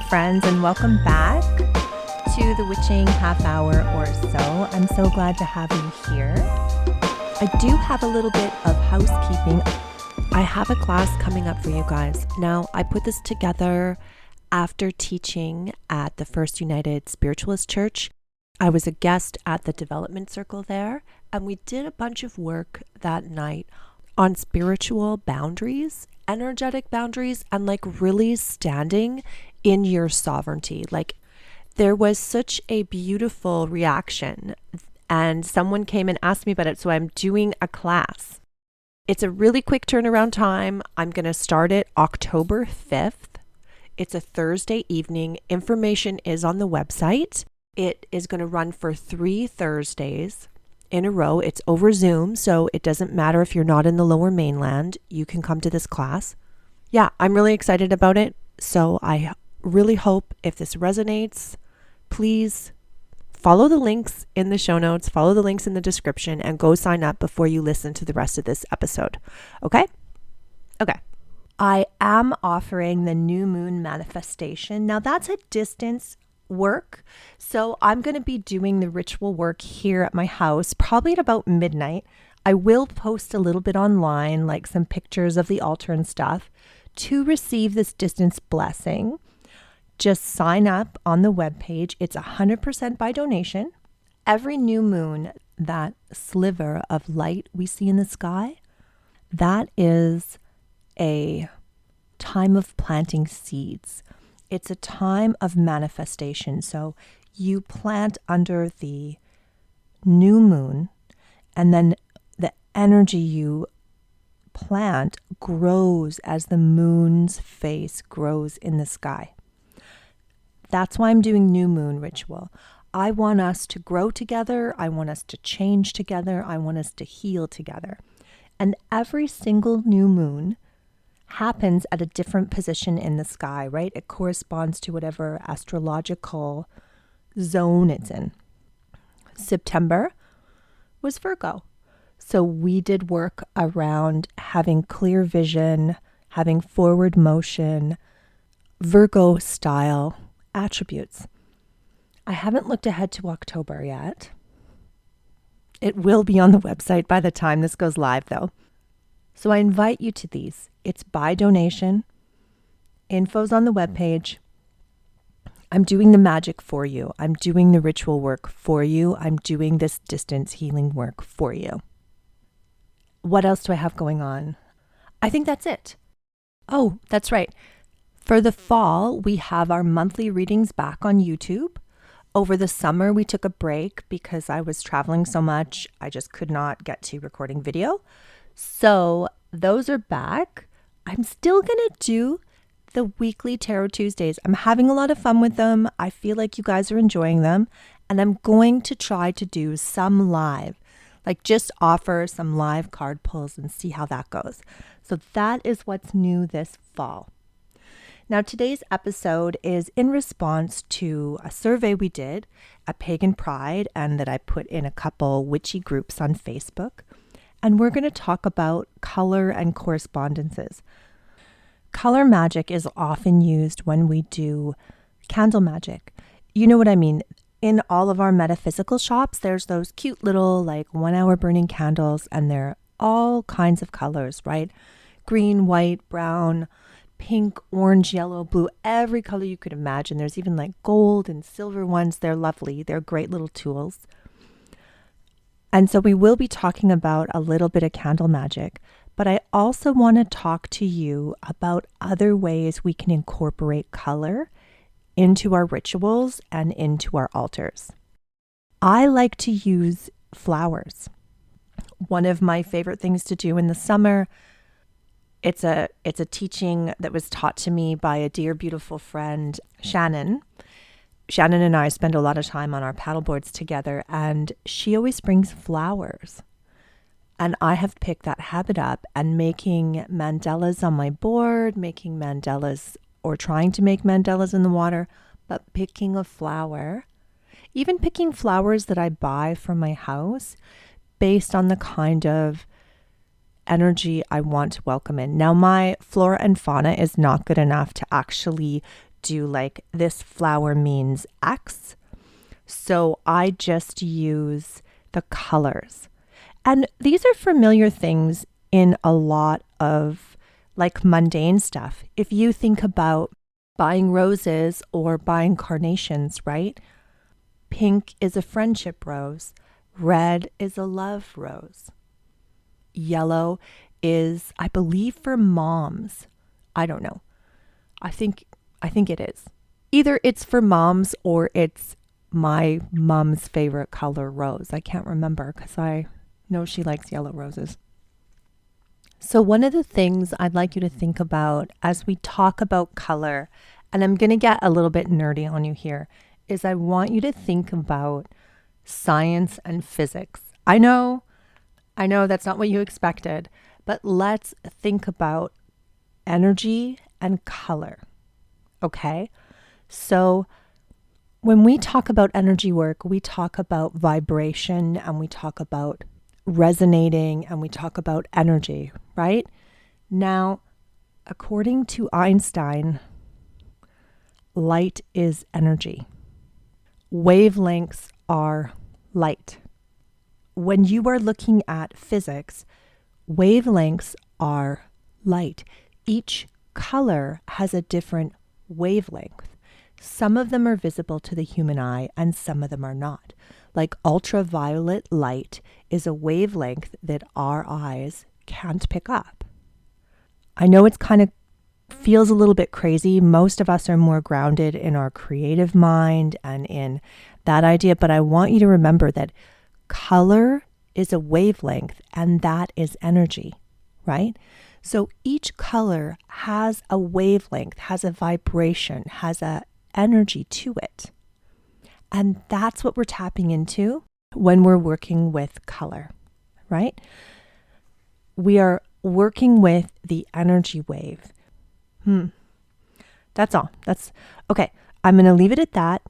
Friends, and welcome back to the Witching Half Hour or so. I'm so glad to have you here. I do have a little bit of housekeeping. I have a class coming up for you guys. Now, I put this together after teaching at the First United Spiritualist Church. I was a guest at the development circle there, and we did a bunch of work that night on spiritual boundaries, energetic boundaries, and really standing in your sovereignty. There was such a beautiful reaction, and someone came and asked me about it, so I'm doing a class. It's a really quick turnaround time. I'm going to start it October 5th. It's a Thursday evening. Information is on the website. It is going to run for 3 Thursdays in a row. It's over Zoom, so it doesn't matter if you're not in the Lower Mainland. You can come to this class. Yeah, I'm really excited about it. So I really hope if this resonates, please follow the links in the show notes, follow the links in the description, and go sign up before you listen to the rest of this episode. Okay? Okay. I am offering the new moon manifestation. Now that's a distance work. So I'm going to be doing the ritual work here at my house, probably at about midnight. I will post a little bit online, like some pictures of the altar and stuff, to receive this distance blessing. Just sign up on the webpage. It's 100% by donation. Every new moon, that sliver of light we see in the sky, that is a time of planting seeds. It's a time of manifestation. So you plant under the new moon, and then the energy you plant grows as the moon's face grows in the sky. That's why I'm doing new moon ritual. I want us to grow together. I want us to change together. I want us to heal together. And every single new moon happens at a different position in the sky, right? It corresponds to whatever astrological zone it's in. September was Virgo. So we did work around having clear vision, having forward motion, Virgo style attributes. I haven't looked ahead to October yet. It will be on the website by the time this goes live though. So I invite you to these. It's by donation. Info's on the webpage. I'm doing the magic for you. I'm doing the ritual work for you. I'm doing this distance healing work for you. What else do I have going on? I think that's it. Oh, that's right. For the fall, we have our monthly readings back on YouTube. Over the summer, we took a break because I was traveling so much. I just could not get to recording video. So those are back. I'm still going to do the weekly Tarot Tuesdays. I'm having a lot of fun with them. I feel like you guys are enjoying them. And I'm going to try to do some live, just offer some live card pulls and see how that goes. So that is what's new this fall. Now, today's episode is in response to a survey we did at Pagan Pride and that I put in a couple witchy groups on Facebook. And we're going to talk about color and correspondences. Color magic is often used when we do candle magic. You know what I mean? In all of our metaphysical shops, there's those cute little 1 hour burning candles, and they're all kinds of colors, right? Green, white, brown, pink, orange, yellow, blue, every color you could imagine. There's even gold and silver ones. They're lovely. They're great little tools. And so we will be talking about a little bit of candle magic, but I also want to talk to you about other ways we can incorporate color into our rituals and into our altars. I like to use flowers. One of my favorite things to do in the summer It's a teaching that was taught to me by a dear, beautiful friend, Shannon. Shannon and I spend a lot of time on our paddleboards together, and she always brings flowers. And I have picked that habit up, and making mandalas on my board, making mandalas or trying to make mandalas in the water, but picking a flower, even picking flowers that I buy for my house based on the kind of energy I want to welcome in. Now, my flora and fauna is not good enough to actually do like this flower means X. So I just use the colors. And these are familiar things in a lot of like mundane stuff. If you think about buying roses or buying carnations, right? Pink is a friendship rose. Red is a love rose. Yellow is, I believe, for moms. I don't know. I think it is. Either it's for moms or it's my mom's favorite color rose. I can't remember because I know she likes yellow roses. So one of the things I'd like you to think about as we talk about color, and I'm going to get a little bit nerdy on you here, is I want you to think about science and physics. I know that's not what you expected, but let's think about energy and color. Okay? So when we talk about energy work, we talk about vibration and we talk about resonating and we talk about energy, right? Now, according to Einstein, light is energy. Wavelengths are light. When you are looking at physics, wavelengths are light. Each color has a different wavelength. Some of them are visible to the human eye and some of them are not. Like ultraviolet light is a wavelength that our eyes can't pick up. I know it's kind of feels a little bit crazy. Most of us are more grounded in our creative mind and in that idea, but I want you to remember that color is a wavelength and that is energy, right? So each color has a wavelength, has a vibration, has a energy to it. And that's what we're tapping into when we're working with color, right? We are working with the energy wave. That's all. That's okay. I'm going to leave it at that.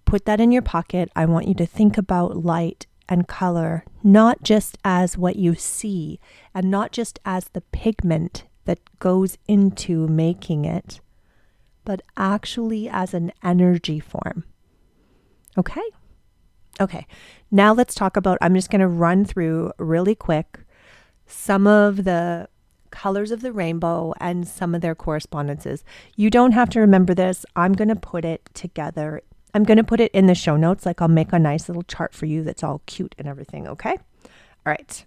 Put that in your pocket. I want you to think about light and color, not just as what you see and not just as the pigment that goes into making it, but actually as an energy form. Okay? Okay. Now let's talk about, I'm just going to run through really quick some of the colors of the rainbow and some of their correspondences. You don't have to remember this. I'm going to put it together. I'm going to put it in the show notes. Like I'll make a nice little chart for you that's all cute and everything. Okay. All right.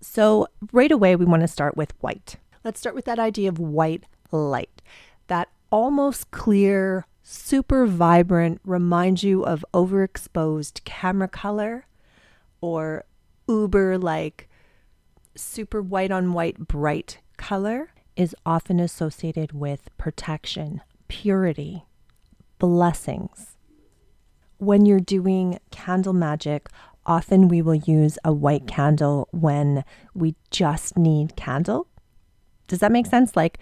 So right away, we want to start with white. Let's start with that idea of white light. That almost clear, super vibrant, reminds you of overexposed camera color or uber like super white on white bright color is often associated with protection, purity, blessings. When you're doing candle magic, often we will use a white candle when we just need candle. Does that make sense? Like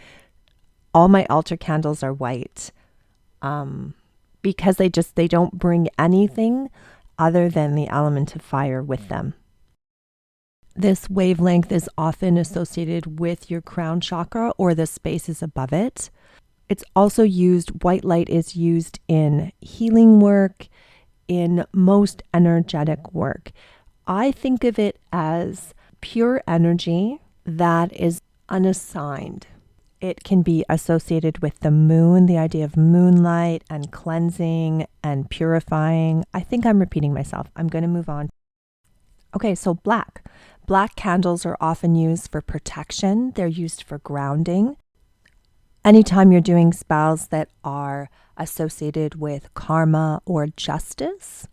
all my altar candles are white because they don't bring anything other than the element of fire with them. This wavelength is often associated with your crown chakra or the spaces above it. It's also used, white light is used in healing work, in most energetic work. I think of it as pure energy that is unassigned. It can be associated with the moon, the idea of moonlight and cleansing and purifying. I think I'm repeating myself. I'm going to move on. Okay, so black. Black candles are often used for protection. They're used for grounding. Anytime you're doing spells that are associated with karma or justice,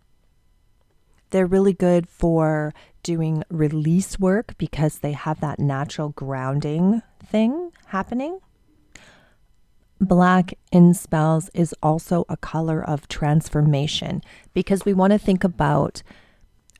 they're really good for doing release work because they have that natural grounding thing happening. Black in spells is also a color of transformation because we want to think about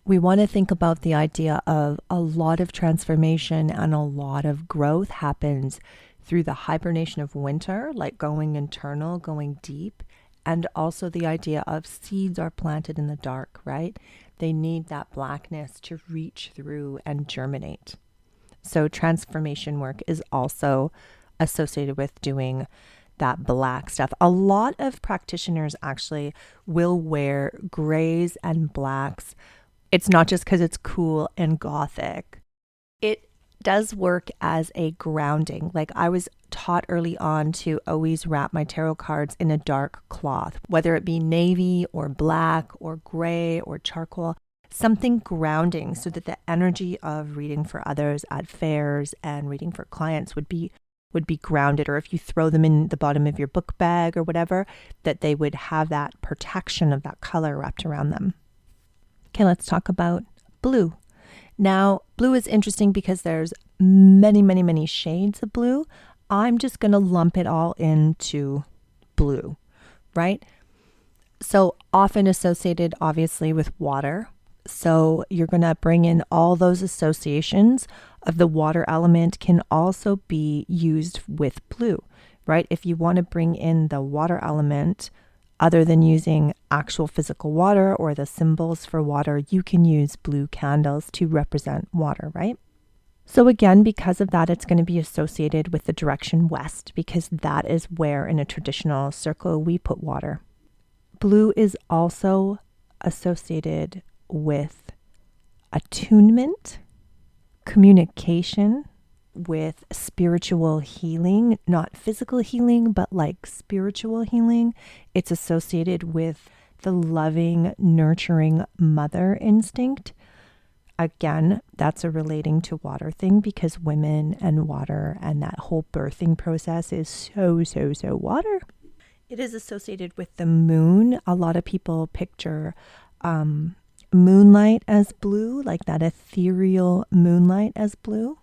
the idea of a lot of transformation and a lot of growth happens through the hibernation of winter, like going internal, going deep, and also the idea of seeds are planted in the dark, right? They need that blackness to reach through and germinate. So transformation work is also associated with doing that black stuff. A lot of practitioners actually will wear grays and blacks. It's not just because it's cool and gothic. It does work as a grounding. Like I was taught early on to always wrap my tarot cards in a dark cloth, whether it be navy or black or gray or charcoal, something grounding so that the energy of reading for others at fairs and reading for clients would be grounded, or if you throw them in the bottom of your book bag or whatever, that they would have that protection of that color wrapped around them. Okay, let's talk about blue. Now, blue is interesting because there's many, many, many shades of blue. I'm just going to lump it all into blue, right? So often associated, obviously, with water. So you're going to bring in all those associations of the water element can also be used with blue, right? If you want to bring in the water element, other than using actual physical water or the symbols for water, you can use blue candles to represent water, right? So again, because of that, it's going to be associated with the direction west because that is where in a traditional circle we put water. Blue is also associated with attunement, communication, with spiritual healing, not physical healing, but like spiritual healing. It's associated with the loving, nurturing mother instinct. Again, that's a relating to water thing because women and water and that whole birthing process is so water. It is associated with the moon. A lot of people picture moonlight as blue, like that ethereal moonlight as blue.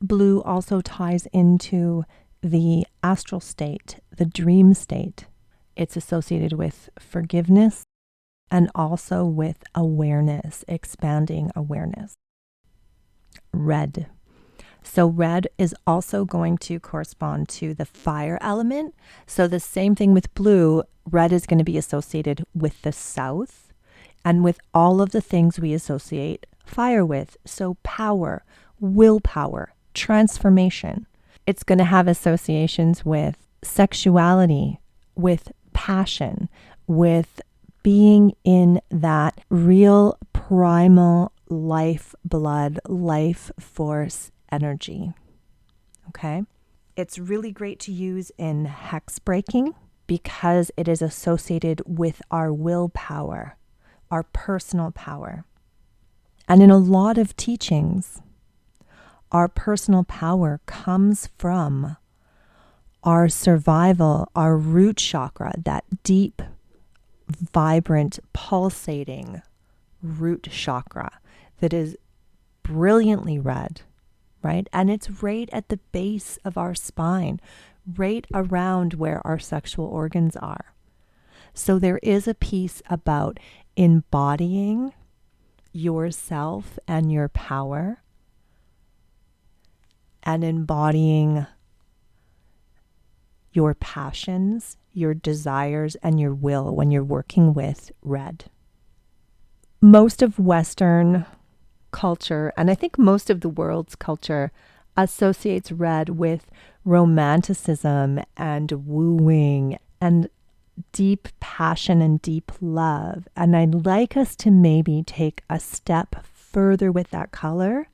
Blue also ties into the astral state, the dream state. It's associated with forgiveness and also with awareness, expanding awareness. Red. So red is also going to correspond to the fire element. So the same thing with blue, red is going to be associated with the south and with all of the things we associate fire with. So power, willpower, transformation. It's going to have associations with sexuality, with passion, with being in that real primal life blood, life force energy. Okay? It's really great to use in hex breaking because it is associated with our willpower, our personal power. And in a lot of teachings, our personal power comes from our survival, our root chakra, that deep, vibrant, pulsating root chakra that is brilliantly red, right? And it's right at the base of our spine, right around where our sexual organs are. So there is a piece about embodying yourself and your power and embodying your passions, your desires, and your will when you're working with red. Most of Western culture, and I think most of the world's culture, associates red with romanticism and wooing and deep passion and deep love. And I'd like us to maybe take a step further with that color,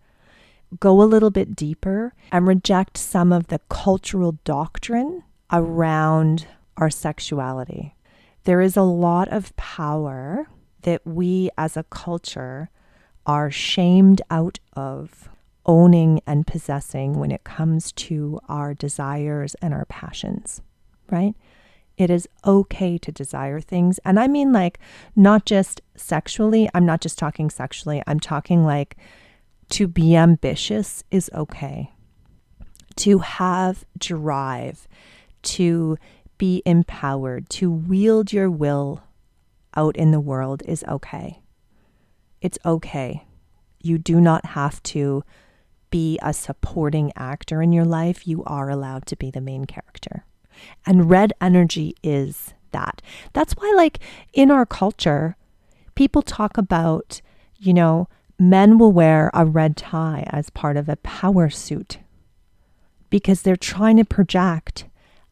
go a little bit deeper, and reject some of the cultural doctrine around our sexuality. There is a lot of power that we as a culture are shamed out of owning and possessing when it comes to our desires and our passions, right? It is okay to desire things. And I mean, like, not just sexually. I'm not just talking sexually. I'm talking like to be ambitious is okay. To have drive, to be empowered, to wield your will out in the world is okay. It's okay. You do not have to be a supporting actor in your life. You are allowed to be the main character. And red energy is that. That's why, like, in our culture, people talk about, men will wear a red tie as part of a power suit because they're trying to project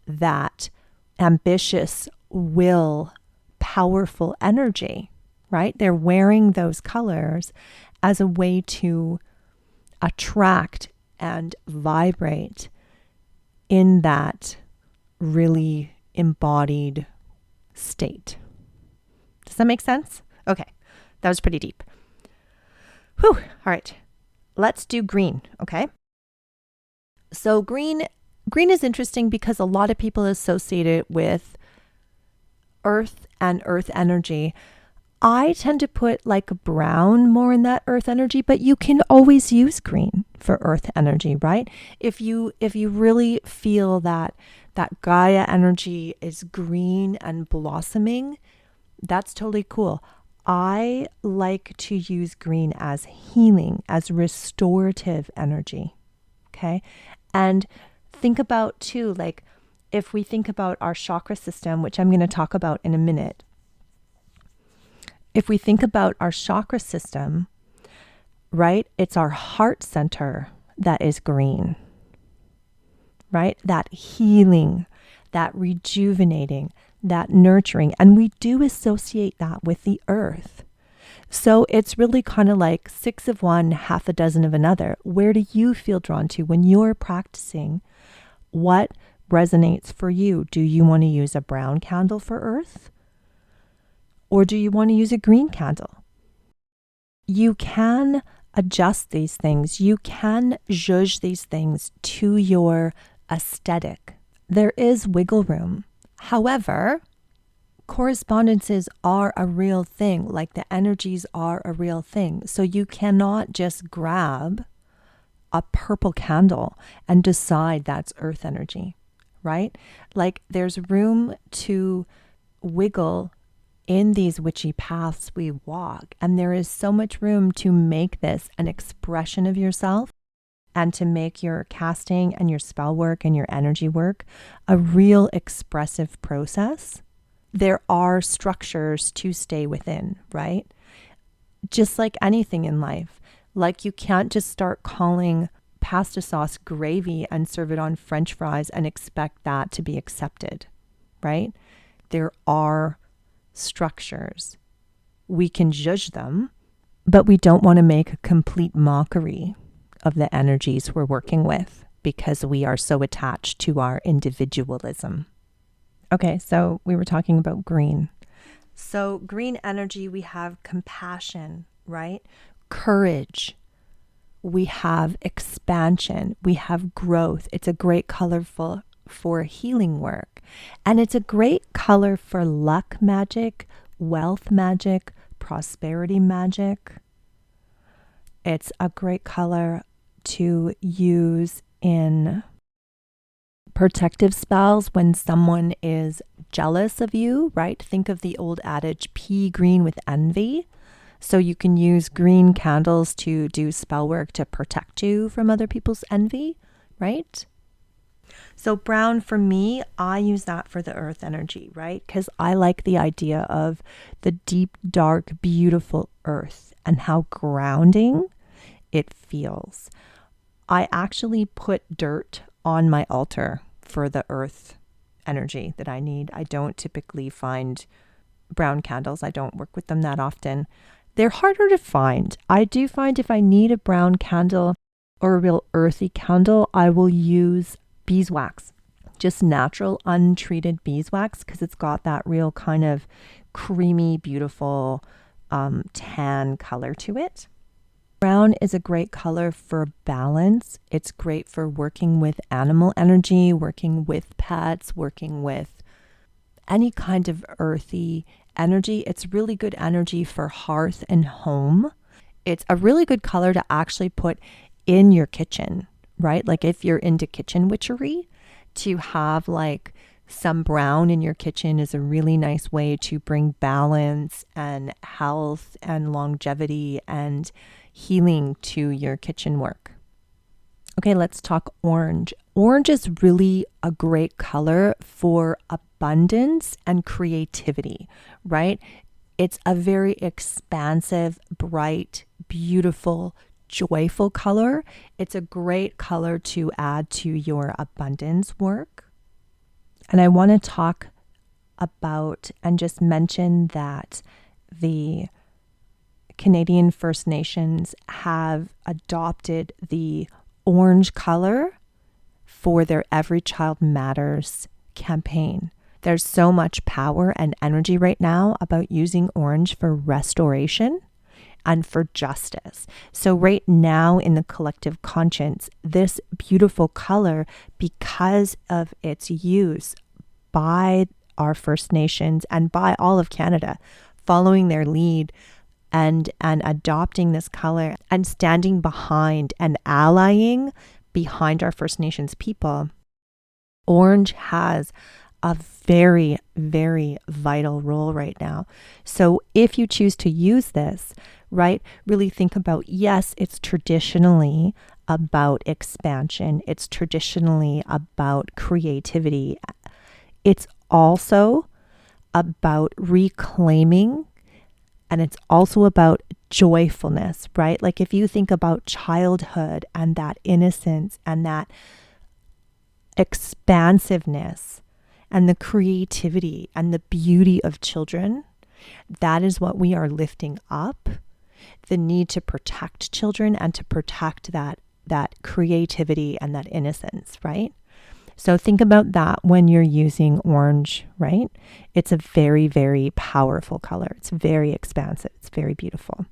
that ambitious will, powerful energy, right? They're wearing those colors as a way to attract and vibrate in that really embodied state. Does that make sense? Okay, that was pretty deep. Whew, all right, let's do green, okay? So green is interesting because a lot of people associate it with earth and earth energy. I tend to put like brown more in that earth energy, but you can always use green for earth energy, right? If you really feel that Gaia energy is green and blossoming, that's totally cool. I like to use green as healing, as restorative energy, okay? And think about too, like if we think about our chakra system, which I'm going to talk about in a minute. If we think about our chakra system, right, it's our heart center that is green, right? That healing, that rejuvenating, that nurturing. And we do associate that with the earth. So it's really kind of like 6 of one, half a dozen of another. Where do you feel drawn to when you're practicing? What resonates for you? Do you want to use a brown candle for earth? Or do you want to use a green candle? You can adjust these things. You can zhuzh these things to your aesthetic. There is wiggle room. However, correspondences are a real thing, like the energies are a real thing. So you cannot just grab a purple candle and decide that's earth energy, right? Like there's room to wiggle in these witchy paths we walk. And there is so much room to make this an expression of yourself and to make your casting and your spell work and your energy work a real expressive process. There are structures to stay within, right? Just like anything in life. Like you can't just start calling pasta sauce gravy and serve it on French fries and expect that to be accepted, right? There are structures. We can judge them, but we don't want to make a complete mockery of the energies we're working with because we are so attached to our individualism. Okay, so we were talking about green. So green energy, we have compassion, right? Courage. We have expansion. We have growth. It's a great color for healing work. And it's a great color for luck magic, wealth magic, prosperity magic. It's a great color to use in protective spells when someone is jealous of you, right? Think of the old adage, pea green with envy. So you can use green candles to do spell work to protect you from other people's envy, right? So brown for me, I use that for the earth energy, right? Because I like the idea of the deep, dark, beautiful earth and how grounding it feels. I actually put dirt on my altar for the earth energy that I need. I don't typically find brown candles. I don't work with them that often. They're harder to find. I do find if I need a brown candle or a real earthy candle, I will use beeswax, just natural untreated beeswax, because it's got that real kind of creamy, beautiful tan color to it. Brown is a great color for balance. It's great for working with animal energy, working with pets, working with any kind of earthy energy. It's really good energy for hearth and home. It's a really good color to actually put in your kitchen, right? Like if you're into kitchen witchery, to have like some brown in your kitchen is a really nice way to bring balance and health and longevity and healing to your kitchen work. Okay, let's talk orange. Orange is really a great color for abundance and creativity, right? It's a very expansive, bright, beautiful, joyful color. It's a great color to add to your abundance work. And I want to talk about and just mention that the Canadian First Nations have adopted the orange color for their Every Child Matters campaign. There's so much power and energy right now about using orange for restoration and for justice. So right now in the collective conscience, this beautiful color, because of its use by our First Nations and by all of Canada, following their lead and adopting this color and standing behind and allying behind our First Nations people, orange has a very, very vital role right now. So if you choose to use this, right, really think about, yes, it's traditionally about expansion. It's traditionally about creativity. It's also about reclaiming, and it's also about joyfulness, right? Like if you think about childhood and that innocence and that expansiveness and the creativity and the beauty of children, that is what we are lifting up. The need to protect children and to protect that creativity and that innocence, right? So think about that when you're using orange, right? It's a very, very powerful color. It's very expansive. It's very beautiful.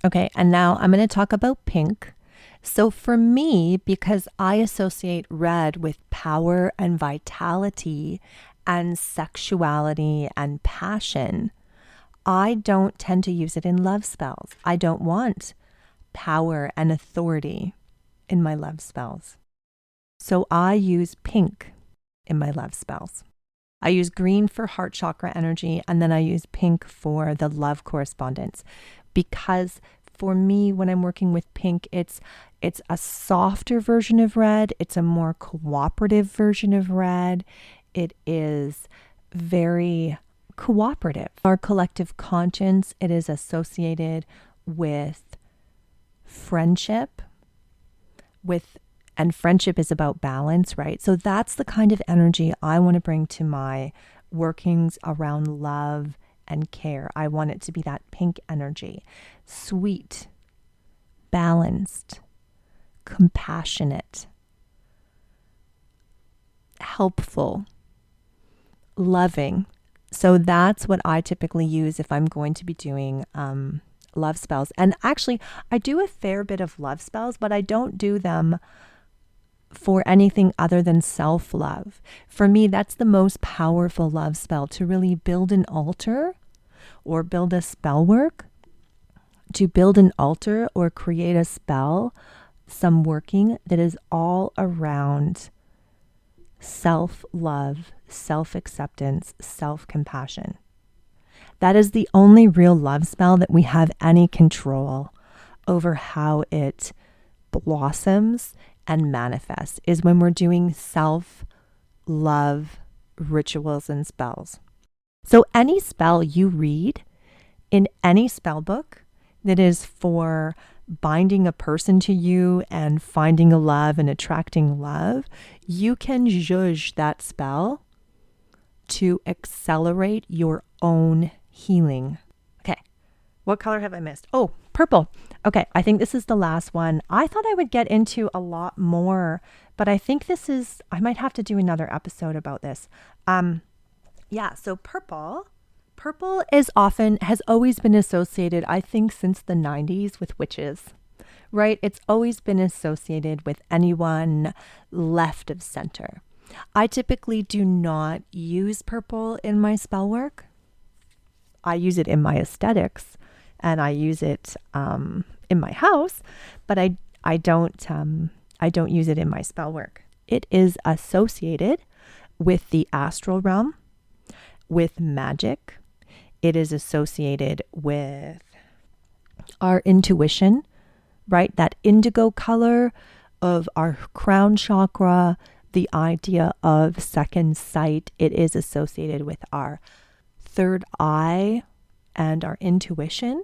Okay, and now I'm going to talk about pink. So for me, because I associate red with power and vitality and sexuality and passion, I don't tend to use it in love spells. I don't want power and authority in my love spells. So I use pink in my love spells. I use green for heart chakra energy, and then I use pink for the love correspondence. Because for me, when I'm working with pink, it's a softer version of red. It's a more cooperative version of red. It is very cooperative. Our collective conscience, it is associated with friendship, and friendship is about balance, right? So that's the kind of energy I want to bring to my workings around love and care. I want it to be that pink energy, sweet, balanced, compassionate, helpful, loving. So that's what I typically use if I'm going to be doing love spells. And actually, I do a fair bit of love spells, but I don't do them for anything other than self-love. For me, that's the most powerful love spell, to really build an altar or build a spell work, to build an altar or create a spell, some working that is all around self-love, self-acceptance, self-compassion. That is the only real love spell that we have any control over how it blossoms and manifests, is when we're doing self-love rituals and spells. So any spell you read in any spell book that is for binding a person to you and finding a love and attracting love, you can zhuzh that spell to accelerate your own healing. Okay, what color have I missed? Oh, purple. Okay, I think this is the last one. I thought I would get into a lot more, but I think I might have to do another episode about this. So purple has always been associated, I think since the 90s, with witches, right? It's always been associated with anyone left of center. I typically do not use purple in my spell work. I use it in my aesthetics and I use it in my house, but I don't use it in my spell work. It is associated with the astral realm, with magic. It is associated with our intuition, right? That indigo color of our crown chakra, the idea of second sight. It is associated with our third eye and our intuition.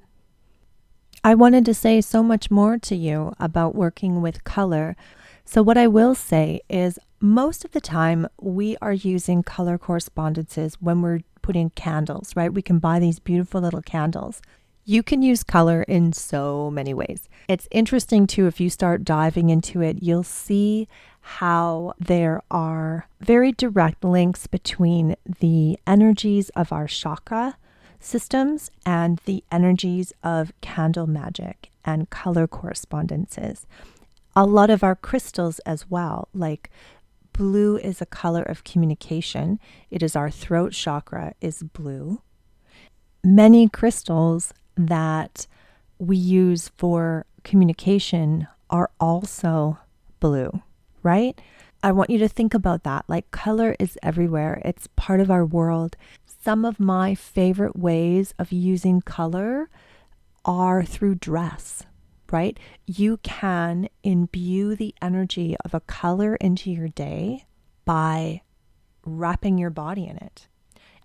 I wanted to say so much more to you about working with color. So what I will say is most of the time we are using color correspondences when we're putting candles, right? We can buy these beautiful little candles. You can use color in so many ways. It's interesting too, if you start diving into it, you'll see how there are very direct links between the energies of our chakra systems and the energies of candle magic and color correspondences. A lot of our crystals as well, like blue is a color of communication. It is our throat chakra is blue. Many crystals that we use for communication are also blue, right? I want you to think about that. Like color is everywhere. It's part of our world. Some of my favorite ways of using color are through dress, right? You can imbue the energy of a color into your day by wrapping your body in it.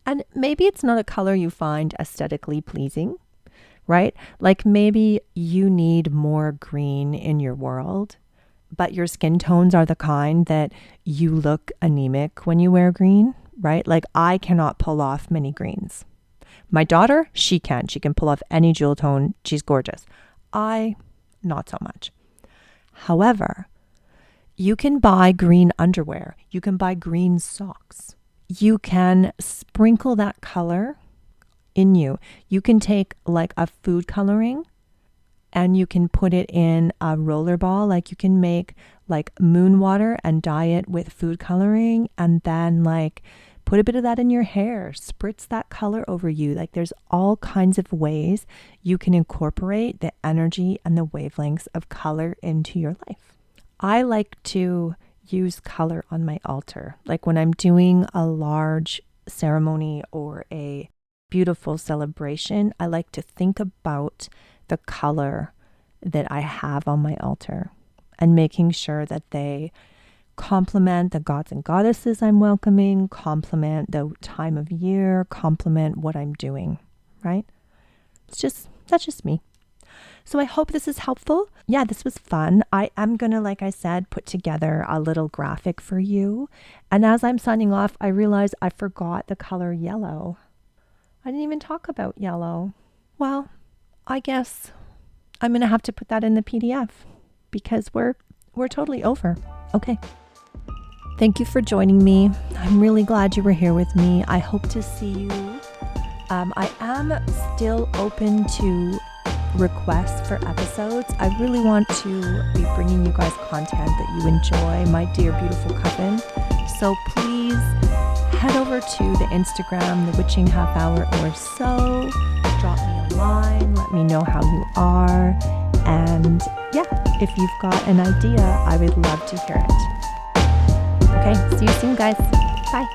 And maybe it's not a color you find aesthetically pleasing, right? Like maybe you need more green in your world, but your skin tones are the kind that you look anemic when you wear green, right? Like I cannot pull off many greens. My daughter, she can. She can pull off any jewel tone. She's gorgeous. I, not so much. However, you can buy green underwear. You can buy green socks. You can sprinkle that color in you. You can take like a food coloring and you can put it in a roller ball. Like you can make like moon water and dye it with food coloring and then like put a bit of that in your hair, spritz that color over you. Like there's all kinds of ways you can incorporate the energy and the wavelengths of color into your life. I like to use color on my altar. Like when I'm doing a large ceremony or a beautiful celebration, I like to think about the color that I have on my altar and making sure that they complement the gods and goddesses I'm welcoming, complement the time of year, complement what I'm doing, right? That's just me. So I hope this is helpful. Yeah, this was fun. I am going to, like I said, put together a little graphic for you. And as I'm signing off, I realized I forgot the color yellow. I didn't even talk about yellow. Well, I guess I'm going to have to put that in the PDF because we're totally over. Okay. Thank you for joining me. I'm really glad you were here with me. I hope to see you. I am still open to requests for episodes. I really want to be bringing you guys content that you enjoy, my dear beautiful coven. So please head over to the Instagram, The Witching Half Hour or so. Drop me a line. Let me know how you are. And yeah, if you've got an idea, I would love to hear it. Okay, see you soon, guys. Bye.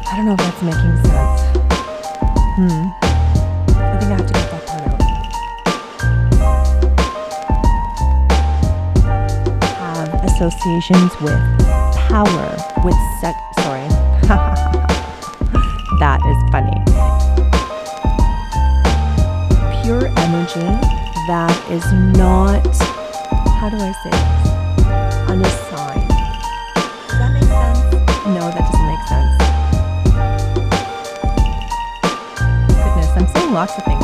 I don't know if that's making sense. I think I have to get that part out. Have associations with power, with sex. Sorry. That is funny. Pure energy that is not, how do I say this? Unassigned. Does that make sense? No, that doesn't make sense. I'm saying lots of things.